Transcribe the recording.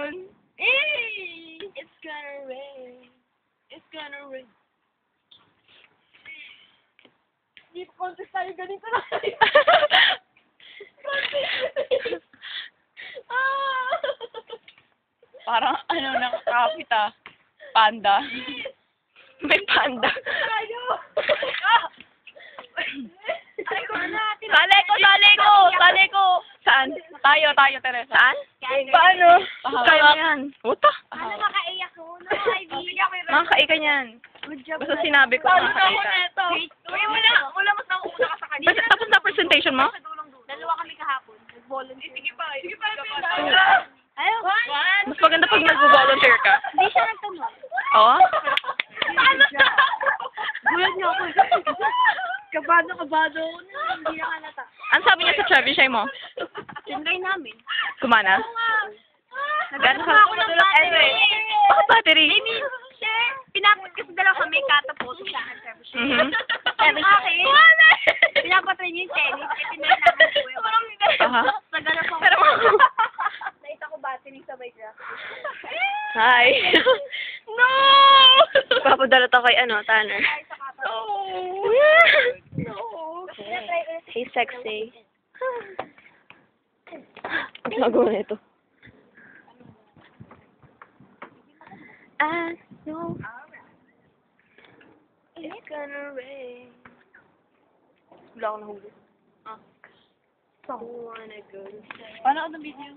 yun. It's gonna rain. It's gonna rain. Hindi pa contest tayo ganito na. Parang ano nakakapit ah. Panda. May panda. Tayo! Ay, ko na. Sali ko! Saan? Tayo, Teresa. Saan? Paano? Kaya mo yan. Puta. Ano makaiyak ko? No, Ivy. Makakai ka niyan. Good job. Basta sinabi ko Talo na makakai ako ka. neto. Wala mas nakuuna ka sa kanila. Tapos na presentation mo? Dalawa kami kahapon. Nag-volunteer. Sige pa. Ayaw. Mas maganda pag nag-volunteer ka. Hindi siya nagtanong. Oo? Gulat niyo ako. Kabado ako na. Hindi na halata. Ano sabi niya sa trebuchet mo? Tinry namin. Kumana? Nagano ako ng battery. Bakit battery? I mean, pinapot kasi dalawa kami katapos sa service. Mhm. Sabi sa akin, pinapatry niyo yung tennis. Kasi tinry namin ko yun. Aha. Nagano po Pero ako. Nakita ko battery sa bike rack. Hi. No! Papadala to kay Tanner. Ay, sa kata. No. Tinatry ulit. Hey, sexy. Ang gagawa na ito. No. It's gonna rain. Wala akong nahuli. Wanna go to Paano ako ng video?